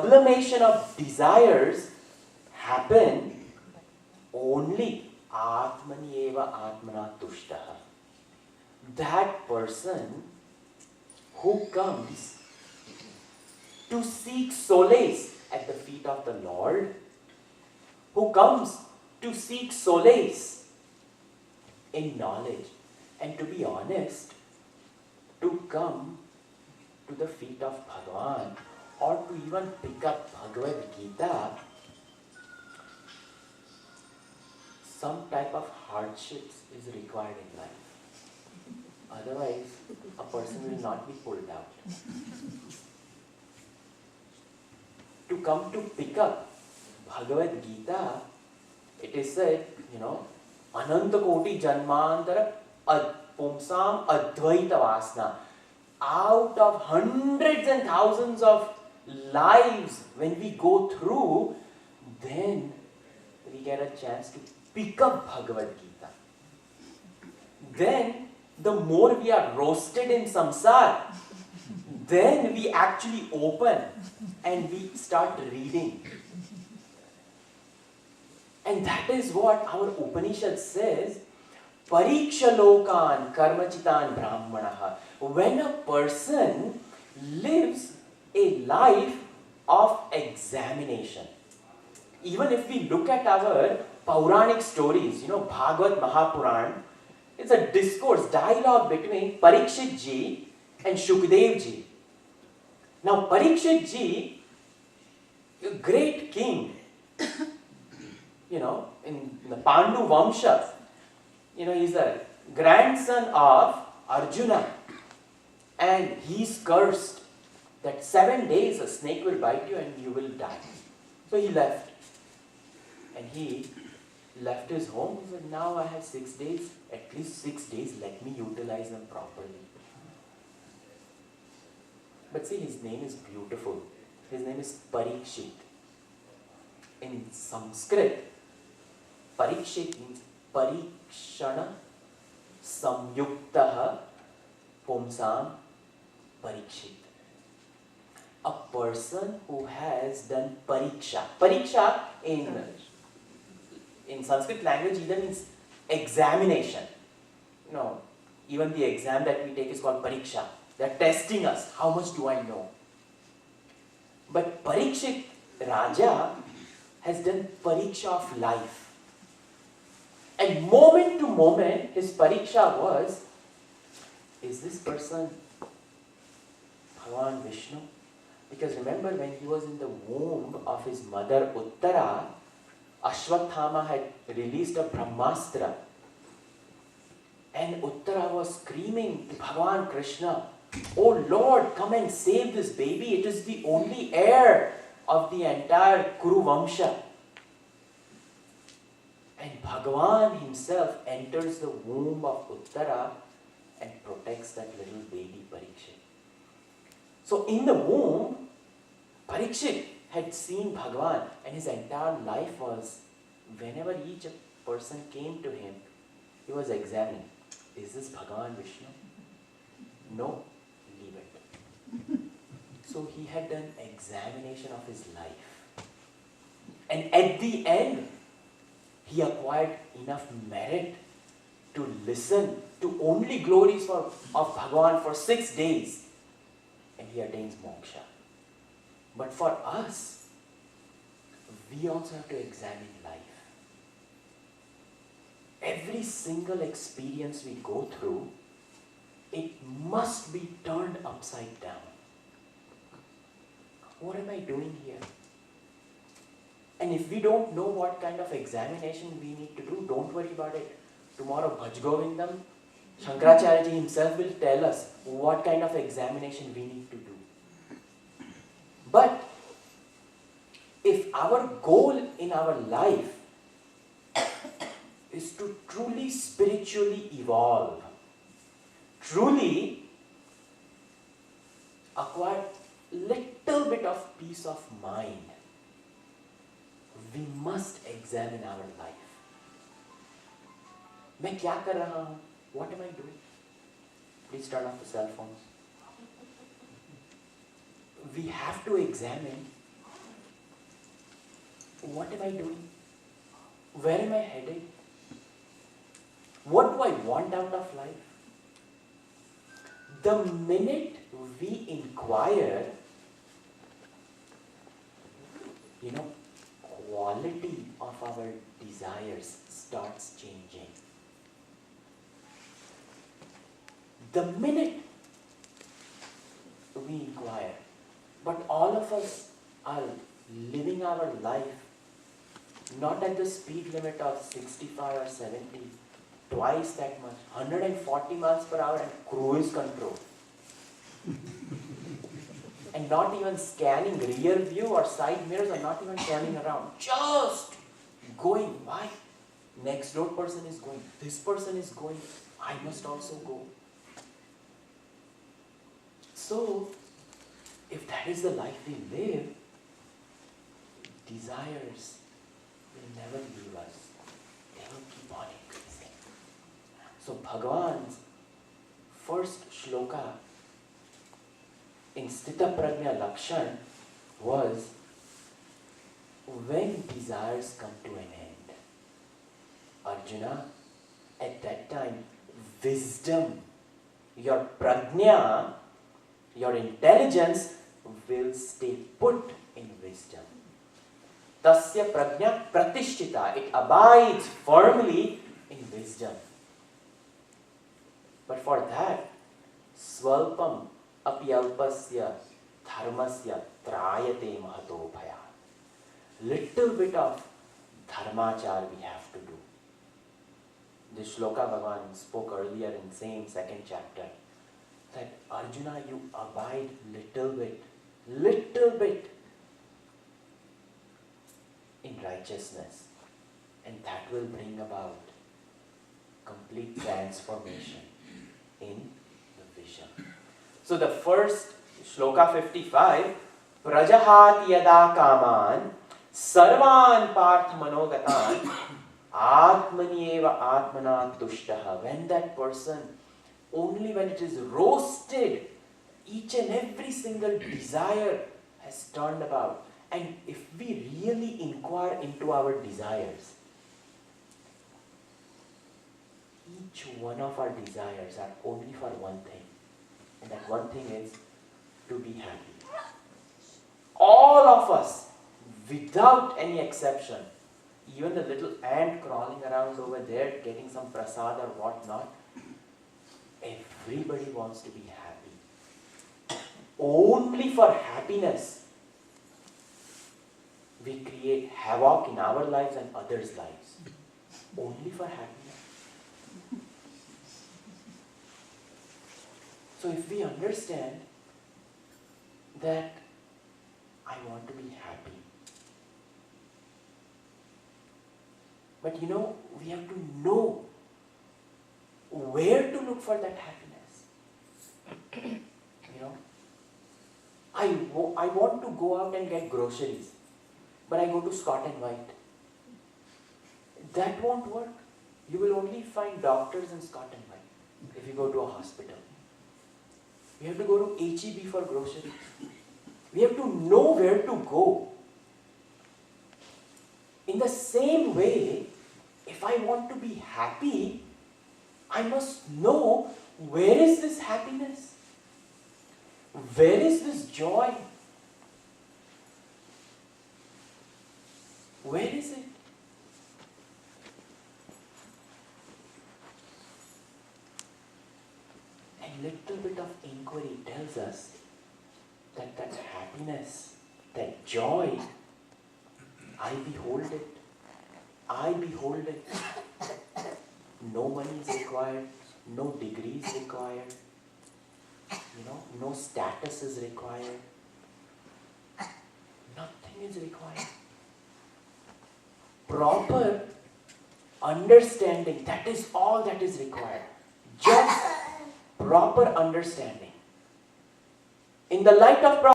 sublimation of desires happen only Atmani eva Atmana Tushtaha. That person who comes to seek solace at the feet of the Lord, who comes to seek solace in knowledge, and to be honest, to come to the feet of Bhagavan or to even pick up BhagavadGita, some type of hardships is required in life. Otherwise, a person will not be pulled out. To come to pick up BhagavadGita, it is said, Ananta Koti Janmantara Pumsam Advaita Vasna. Out of hundreds and thousands of lives, when we go through, then we get a chance to pick up BhagavadGita. Then, the more we are roasted in samsara, then we actually open and we start reading. And that is what our Upanishad says, Pariksha lokan karmachitan brahmanaha. When a person lives a life of examination, even if we look at our Puranic stories, Bhagavad Mahapuran, it's a discourse, dialogue between Parikshit ji and Shukdev ji. Now Parikshit ji, a great king, in the Pandu Vamsha, he's a grandson of Arjuna, and he's cursed that 7 days a snake will bite you and you will die. So he left. And he left his home. He said, now I have 6 days, at least 6 days, let me utilize them properly. But see, his name is beautiful. His name is Parikshit. In Sanskrit, Parikshit means Parikshana Samyuktaha Pumsam Parikshit. A person who has done pariksha. Pariksha in Sanskrit language either means examination. Even the exam that we take is called pariksha. They're testing us. How much do I know? But Parikshit Raja has done pariksha of life. And moment to moment, his pariksha was, is this person Bhagavan Vishnu? Because remember, when he was in the womb of his mother Uttara, Ashwathama had released a Brahmastra. And Uttara was screaming to Bhagavan Krishna, oh Lord, come and save this baby. It is the only heir of the entire Kuru Vamsha. And Bhagavan himself enters the womb of Uttara and protects that little baby Parikshit. So in the womb, Parikshit had seen Bhagavan, and his entire life was, whenever each person came to him, he was examining, is this Bhagavan Vishnu? No, leave it. So he had done examination of his life. And at the end, he acquired enough merit to listen to only glories of Bhagavan for 6 days. And he attains moksha. But for us, we also have to examine life. Every single experience we go through, it must be turned upside down. What am I doing here? And if we don't know what kind of examination we need to do, don't worry about it. Tomorrow, Bhaj Govindam, Shankaracharya himself will tell us what kind of examination we need to do. But if our goal in our life is to truly spiritually evolve, truly acquire little bit of peace of mind, we must examine our life. मैं क्या कर रहा हूँ? What am I doing? Please turn off the cell phones. We have to examine what am I doing? Where am I heading? What do I want out of life? The minute we inquire, quality of our desires starts changing. The minute we inquire, but all of us are living our life not at the speed limit of 65 or 70, twice that much, 140 miles per hour and cruise control. And not even scanning rear view or side mirrors, or not even turning around. Just going. Why? Next door person is going. This person is going. I must also go. So, if that is the life we live, desires will never leave us. They will keep on increasing. So Bhagavan's first shloka in Stita pragna lakshan was, when desires come to an end, Arjuna, at that time, wisdom, your pragna, your intelligence will stay put in wisdom. Tasya pragna pratishtita, it abides firmly in wisdom. But for that, swalpam apyalpasya dharmasya trayate mahato bhaya. Little bit of dharmachar we have to do. This shloka Bhagavan spoke earlier in same second chapter, that Arjuna, you abide little bit in righteousness, and that will bring about complete transformation in the vision. So the first shloka 55, Prajahati yada kaman sarvan parth manogatan atmani eva atmana tushtaha. When that person, only when it is roasted, each and every single desire has turned about. And if we really inquire into our desires, each one of our desires are only for one thing. And that one thing is to be happy. All of us, without any exception, even the little ant crawling around over there getting some prasad or whatnot, everybody wants to be happy. Only for happiness we create havoc in our lives and others' lives. Only for happiness. So if we understand that I want to be happy, but we have to know where to look for that happiness. I want to go out and get groceries, but I go to Scott and White. That won't work. You will only find doctors in Scott and White if you go to a hospital. We have to go to HEB for groceries. We have to know where to go. In the same way, if I want to be happy, I must know, where is this happiness? Where is this joy? Where is it? And little bit of inquiry tells us that that happiness, that joy, I behold it. I behold it. No money is required, no degree is required, no status is required. Nothing is required. Proper understanding, that is all that is required. Just proper understanding. In the light of